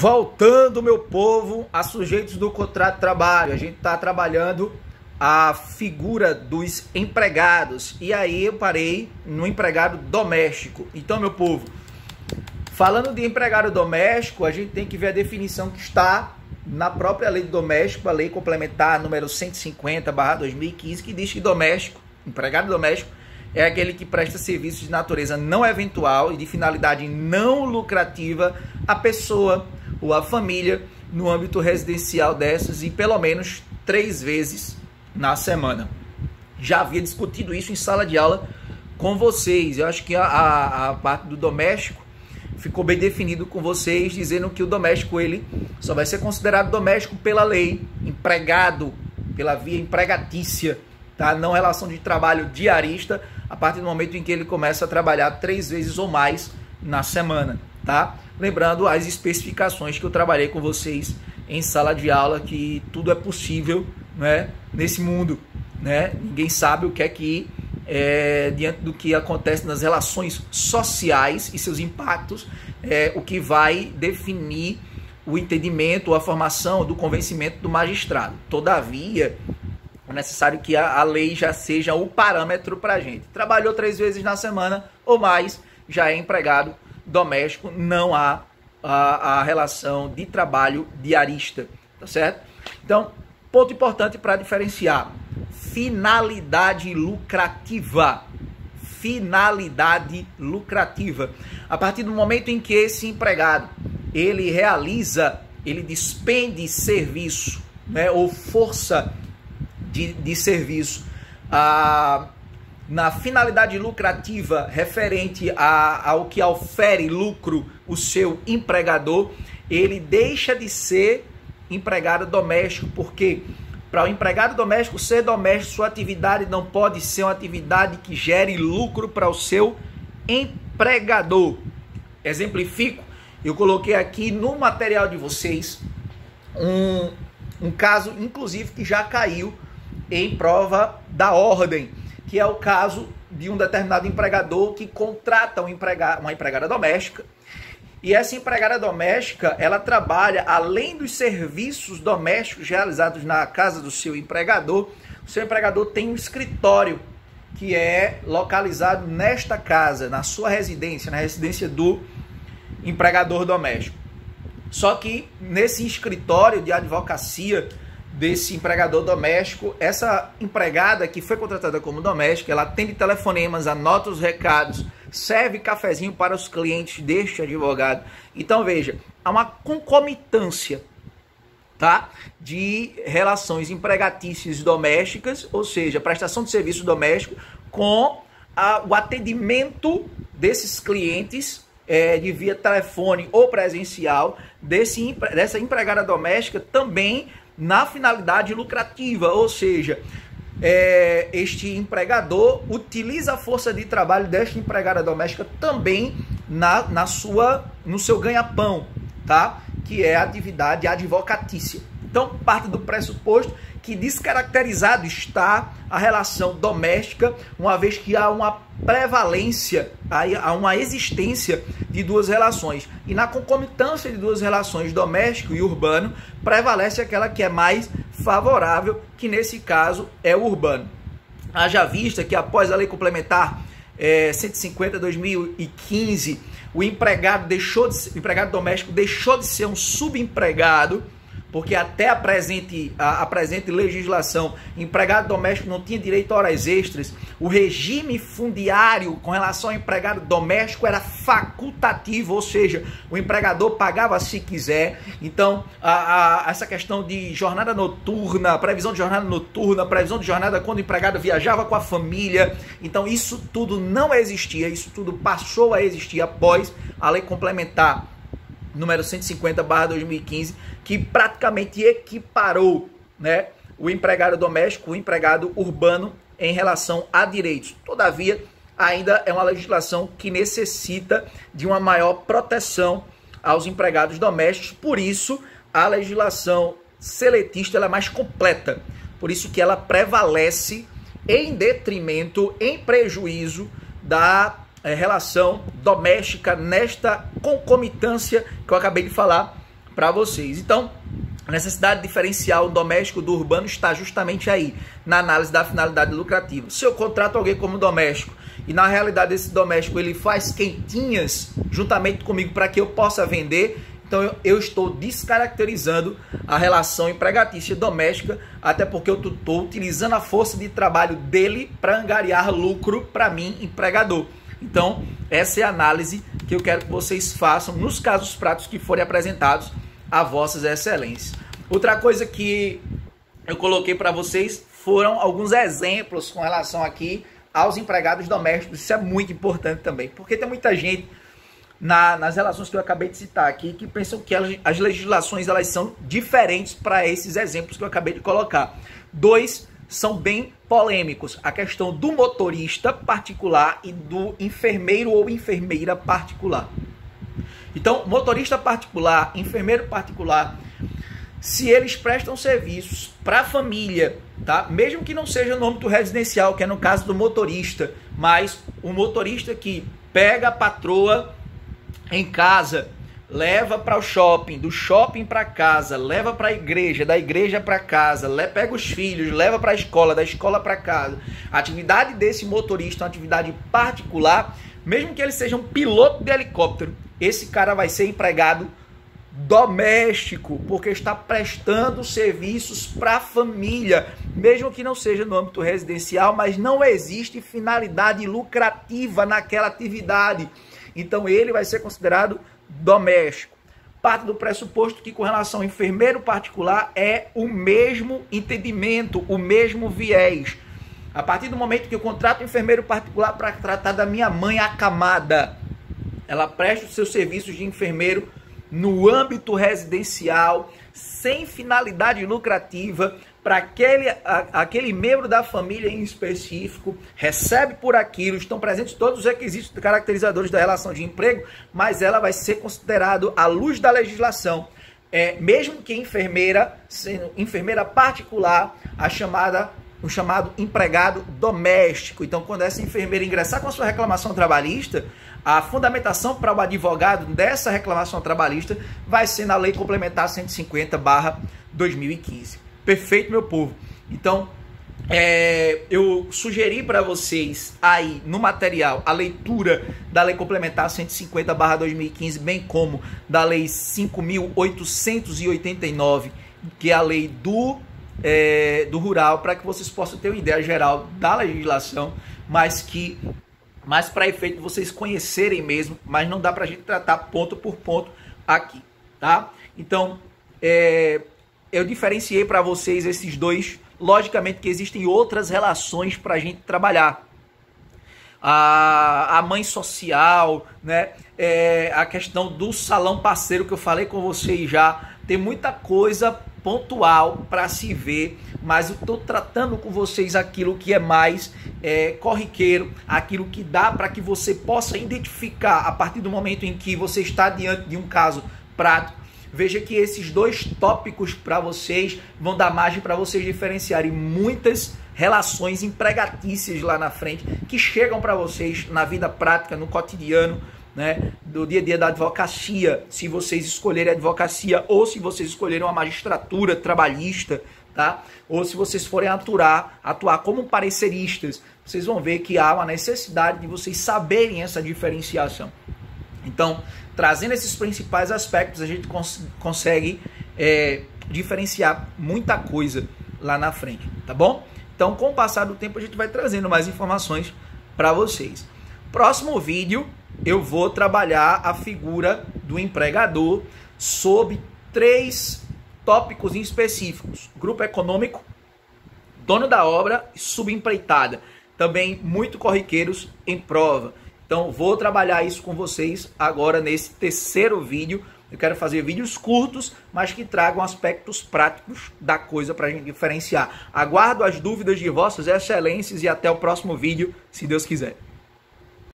Voltando, meu povo, a sujeitos do contrato de trabalho, a gente está trabalhando a figura dos empregados. E aí eu parei no empregado doméstico. Então, meu povo, falando de empregado doméstico, a gente tem que ver a definição que está na própria lei do doméstico, a lei complementar número 150/2015, que diz que doméstico, empregado doméstico, é aquele que presta serviços de natureza não eventual e de finalidade não lucrativa à pessoa ou à família no âmbito residencial dessas e pelo menos 3 vezes na semana. Já havia discutido isso em sala de aula com vocês. Eu acho que a parte do doméstico ficou bem definido com vocês, dizendo que o doméstico ele só vai ser considerado doméstico pela lei, empregado pela via empregatícia, tá? Não relação de trabalho diarista, a partir do momento em que ele começa a trabalhar 3 vezes ou mais na semana, tá? Lembrando as especificações que eu trabalhei com vocês em sala de aula, que tudo é possível, né, nesse mundo, né? Ninguém sabe o que é que diante do que acontece nas relações sociais e seus impactos, o que vai definir o entendimento, a formação do convencimento do magistrado. Todavia, é necessário que a lei já seja o parâmetro para a gente. Trabalhou 3 vezes na semana ou mais, já é empregado doméstico, não há a relação de trabalho diarista, tá certo? Então, ponto importante para diferenciar: finalidade lucrativa. Finalidade lucrativa. A partir do momento em que esse empregado ele despende serviço, né, ou força de serviço na finalidade lucrativa referente ao que ofere lucro o seu empregador, ele deixa de ser empregado doméstico, porque para o empregado doméstico ser doméstico, sua atividade não pode ser uma atividade que gere lucro para o seu empregador. Exemplifico, eu coloquei aqui no material de vocês um caso, inclusive, que já caiu em prova da ordem, que é o caso de um determinado empregador que contrata uma empregada doméstica. E essa empregada doméstica, ela trabalha, além dos serviços domésticos realizados na casa do seu empregador, o seu empregador tem um escritório que é localizado nesta casa, na sua residência, na residência do empregador doméstico. Só que nesse escritório de advocacia desse empregador doméstico, essa empregada que foi contratada como doméstica, ela atende telefonemas, anota os recados, serve cafezinho para os clientes deste advogado. Então veja, há uma concomitância, tá, de relações empregatícias domésticas, ou seja, prestação de serviço doméstico, com o atendimento desses clientes de via telefone ou presencial, dessa empregada doméstica também na finalidade lucrativa, ou seja, este empregador utiliza a força de trabalho desta empregada doméstica também no seu ganha-pão, tá? Que é a atividade advocatícia. Então, parte do pressuposto que descaracterizado está a relação doméstica, uma vez que há uma prevalência, há uma existência de 2 relações. E na concomitância de 2 relações, doméstico e urbano, prevalece aquela que é mais favorável, que nesse caso é o urbano. Haja vista que após a lei complementar 150/2015, o empregado doméstico deixou de ser um subempregado, porque até a presente legislação, empregado doméstico não tinha direito a horas extras. O regime fundiário com relação ao empregado doméstico era facultativo, ou seja, o empregador pagava se quiser. Então, essa questão de jornada noturna, previsão de jornada noturna, previsão de jornada quando o empregado viajava com a família, então isso tudo não existia, isso tudo passou a existir após a lei complementar número 150/2015, que praticamente equiparou, né, o empregado doméstico, o empregado urbano em relação a direitos. Todavia, ainda é uma legislação que necessita de uma maior proteção aos empregados domésticos, por isso a legislação seletista ela é mais completa, por isso que ela prevalece em detrimento, em prejuízo da relação doméstica nesta concomitância que eu acabei de falar para vocês. Então, a necessidade diferencial doméstico do urbano está justamente aí, na análise da finalidade lucrativa. Se eu contrato alguém como doméstico e na realidade esse doméstico ele faz quentinhas juntamente comigo para que eu possa vender, então eu estou descaracterizando a relação empregatícia doméstica, até porque eu estou utilizando a força de trabalho dele para angariar lucro para mim, empregador. Então, essa é a análise que eu quero que vocês façam nos casos práticos que forem apresentados a vossas excelências. Outra coisa que eu coloquei para vocês foram alguns exemplos com relação aqui aos empregados domésticos. Isso é muito importante também, porque tem muita gente nas relações que eu acabei de citar aqui que pensam que as legislações elas são diferentes para esses exemplos que eu acabei de colocar. Dois são bem polêmicos: a questão do motorista particular e do enfermeiro ou enfermeira particular. Então, motorista particular, enfermeiro particular, se eles prestam serviços para a família, tá? Mesmo que não seja no âmbito residencial, que é no caso do motorista, mas o motorista que pega a patroa em casa, leva para o shopping, do shopping para casa, leva para a igreja, da igreja para casa, pega os filhos, leva para a escola, da escola para casa. A atividade desse motorista é uma atividade particular, mesmo que ele seja um piloto de helicóptero, esse cara vai ser empregado doméstico, porque está prestando serviços para a família, mesmo que não seja no âmbito residencial, mas não existe finalidade lucrativa naquela atividade. Então ele vai ser considerado doméstico. Parte do pressuposto que com relação ao enfermeiro particular é o mesmo entendimento, o mesmo viés. A partir do momento que eu contrato um enfermeiro particular para tratar da minha mãe acamada, ela presta os seus serviços de enfermeiro no âmbito residencial, sem finalidade lucrativa, para aquele membro da família em específico, recebe por aquilo, estão presentes todos os requisitos caracterizadores da relação de emprego, mas ela vai ser considerada, à luz da legislação, mesmo que enfermeira, sendo enfermeira particular, o chamado empregado doméstico. Então, quando essa enfermeira ingressar com a sua reclamação trabalhista, a fundamentação para o advogado dessa reclamação trabalhista vai ser na Lei Complementar 150/2015. Perfeito, meu povo? Então, eu sugeri para vocês aí no material a leitura da Lei Complementar 150/2015, bem como da Lei 5.889, que é a lei do rural, para que vocês possam ter uma ideia geral da legislação, mas para efeito de vocês conhecerem mesmo, mas não dá para a gente tratar ponto por ponto aqui, tá? Então, eu diferenciei para vocês esses dois. Logicamente que existem outras relações para a gente trabalhar. A mãe social, né? A questão do salão parceiro que eu falei com vocês já. Tem muita coisa pontual para se ver, mas eu estou tratando com vocês aquilo que é mais corriqueiro, aquilo que dá para que você possa identificar a partir do momento em que você está diante de um caso prático. Veja que esses dois tópicos para vocês vão dar margem para vocês diferenciarem muitas relações empregatícias lá na frente que chegam para vocês na vida prática, no cotidiano, né, do dia a dia da advocacia, se vocês escolherem a advocacia ou se vocês escolherem uma magistratura trabalhista, tá? Ou se vocês forem atuar como pareceristas, vocês vão ver que há uma necessidade de vocês saberem essa diferenciação. Então, trazendo esses principais aspectos, a gente consegue diferenciar muita coisa lá na frente, tá bom? Então, com o passar do tempo, a gente vai trazendo mais informações para vocês. Próximo vídeo, eu vou trabalhar a figura do empregador sob 3 tópicos específicos: grupo econômico, dono da obra e subempreitada, também muito corriqueiros em prova. Então, vou trabalhar isso com vocês agora nesse terceiro vídeo. Eu quero fazer vídeos curtos, mas que tragam aspectos práticos da coisa para a gente diferenciar. Aguardo as dúvidas de vossas excelências e até o próximo vídeo, se Deus quiser.